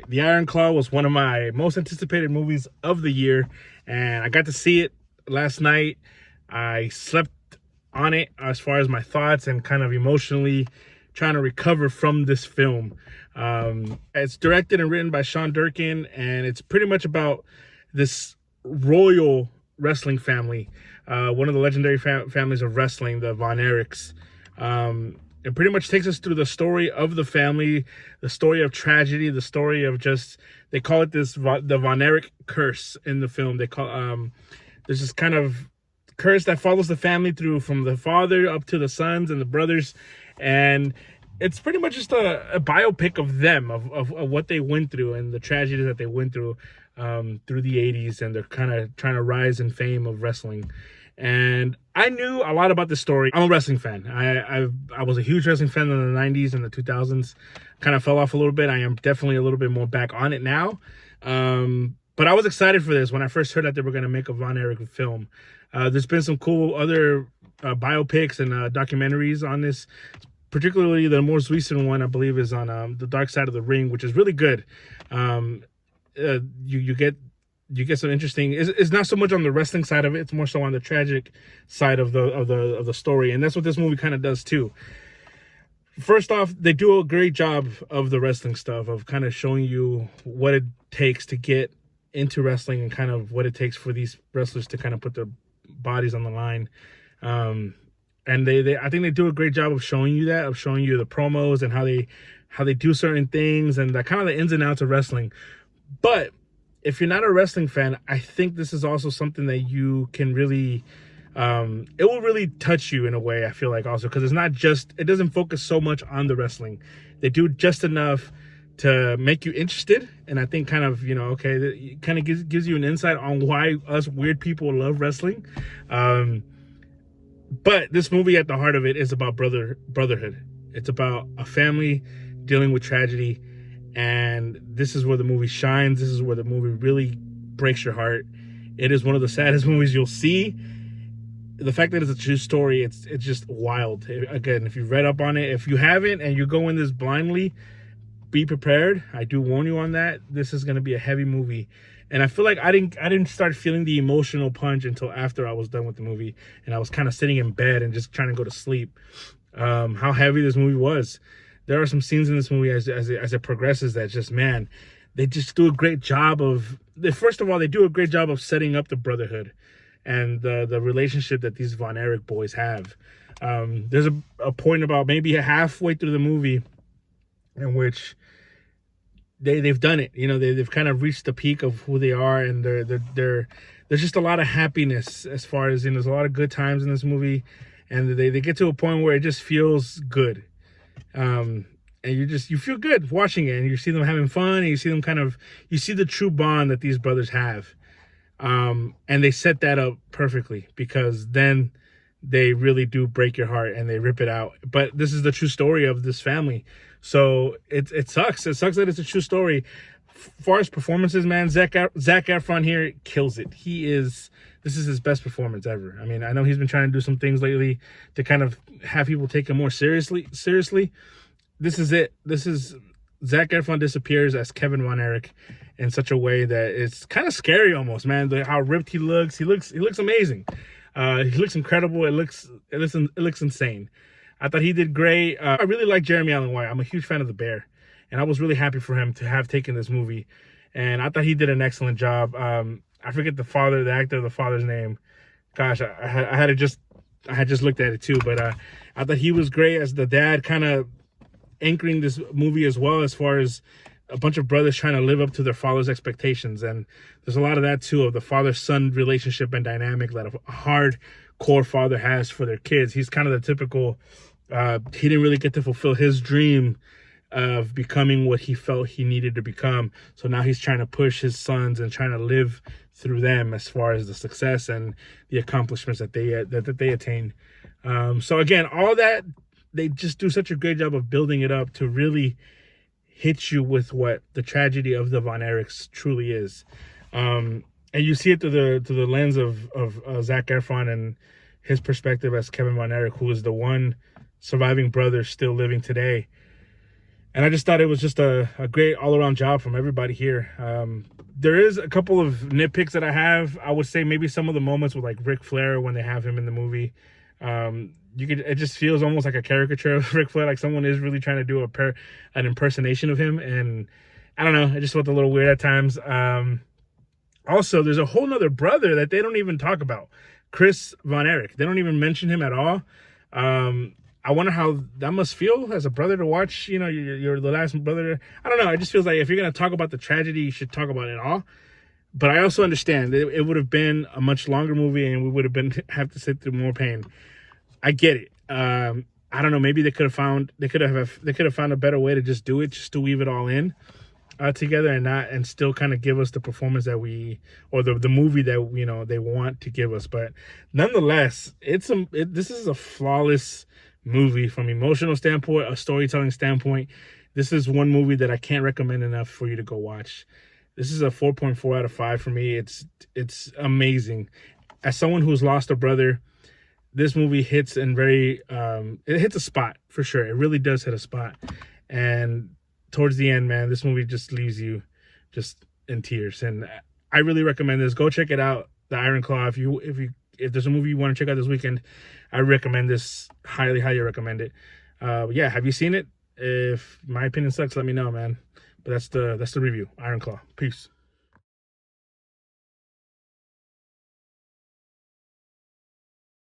right. The Iron Claw was one of my most anticipated movies of the year, and I got to see it last night. I slept on it as far as my thoughts and kind of emotionally trying to recover from this film. It's directed and written by Sean Durkin, and it's pretty much about this royal wrestling family, one of the legendary families of wrestling, the Von Erichs. It pretty much takes us through the story of the family, the story of tragedy, the story of just, they call it the Von Erich curse in the film. They call, there's this kind of curse that follows the family through from the father up to the sons and the brothers. And it's pretty much just a biopic of them, of what they went through and the tragedy that they went through the 80s, and they're kind of trying to rise in fame of wrestling. And I knew a lot about this story. I'm a wrestling fan. I was a huge wrestling fan in the 90s and the 2000s. Kind of fell off a little bit. I am definitely a little bit more back on it now. But I was excited for this when I first heard that they were going to make a Von Erich film. There's been some cool other biopics and documentaries on this. Particularly the most recent one, I believe, is on The Dark Side of the Ring, which is really good. You get some interesting. It's not so much on the wrestling side of it; it's more so on the tragic side of the story, and that's what this movie kind of does too. First off, they do a great job of the wrestling stuff, of kind of showing you what it takes to get into wrestling and kind of what it takes for these wrestlers to kind of put their bodies on the line. And I think they do a great job of showing you that, of showing you the promos and how they do certain things and the kind of the ins and outs of wrestling. But if you're not a wrestling fan, I think this is also something that you can really, it will really touch you in a way, I feel like, also, because it's not just, it doesn't focus so much on the wrestling. They do just enough to make you interested. And I think kind of, okay, it kind of gives you an insight on why us weird people love wrestling. But this movie, at the heart of it, is about brotherhood. It's about a family dealing with tragedy. And this is where the movie shines. This is where the movie really breaks your heart. It is one of the saddest movies you'll see. The fact that it's a true story, it's just wild. Again, if you've read up on it, if you haven't and you go in this blindly, be prepared. I do warn you on that. This is going to be a heavy movie. And I feel like I didn't start feeling the emotional punch until after I was done with the movie. And I was kind of sitting in bed and just trying to go to sleep. How heavy this movie was. There are some scenes in this movie as it progresses that just, man, they just do a great job of, first of all, they do a great job of setting up the brotherhood and the relationship that these Von Erich boys have. There's a point about maybe halfway through the movie in which they've done it. They've kind of reached the peak of who they are, and there's just a lot of happiness as far as, there's a lot of good times in this movie, and they get to a point where it just feels good. And you feel good watching it, and you see them having fun, and you see them you see the true bond that these brothers have. And they set that up perfectly, because then they really do break your heart and they rip it out. But this is the true story of this family. So it sucks. It sucks that it's a true story. As far as performances, man, Zac Efron here kills it. This is his best performance ever. I mean, I know he's been trying to do some things lately to kind of have people take him more seriously. This is it. This is Zac Efron disappears as Kevin Von Erich in such a way that it's kind of scary almost, man. How ripped he looks. He looks amazing. He looks incredible. It looks insane. I thought he did great. I really like Jeremy Allen White. I'm a huge fan of The Bear, and I was really happy for him to have taken this movie. And I thought he did an excellent job. I forget the actor of the father's name. Gosh, I had just looked at it too, but I thought he was great as the dad, kind of anchoring this movie as well, as far as a bunch of brothers trying to live up to their father's expectations. And there's a lot of that too, of the father-son relationship and dynamic that a hardcore father has for their kids. He's kind of the typical, he didn't really get to fulfill his dream of becoming what he felt he needed to become. So now he's trying to push his sons and trying to live through them as far as the success and the accomplishments that they attain. So again, all that, they just do such a great job of building it up to really hit you with what the tragedy of the Von Erichs truly is. And you see it through the lens of Zac Efron and his perspective as Kevin Von Erich, who is the one surviving brother still living today. And I just thought it was just a great all-around job from everybody here. There is a couple of nitpicks that I have. I would say maybe some of the moments with like Ric Flair when they have him in the movie. It just feels almost like a caricature of Ric Flair, like someone is really trying to do an impersonation of him. And I don't know, it just felt a little weird at times. Also, there's a whole nother brother that they don't even talk about, Chris Von Erich. They don't even mention him at all. I wonder how that must feel as a brother to watch, you know, you're the last brother. I don't know. It just feels like if you're going to talk about the tragedy, you should talk about it all. But I also understand it would have been a much longer movie and we would have to sit through more pain. I get it. I don't know. Maybe they could have found a better way to just do it, just to weave it all in together and still kind of give us the performance that the movie that, you know, they want to give us. But nonetheless, this is a flawless movie from emotional standpoint, a storytelling standpoint. This is one movie that I can't recommend enough for you to go watch. This is a 4.4 out of 5 for me. It's amazing. As someone who's lost a brother, this movie hits it hits a spot for sure. It really does hit a spot. And towards the end, man, this movie just leaves you just in tears. And I really recommend this. Go check it out, The Iron Claw. If there's a movie you want to check out this weekend, I recommend this. Highly, highly recommend it. Yeah, have you seen it? If my opinion sucks, let me know, man. But that's the review. Iron Claw. Peace.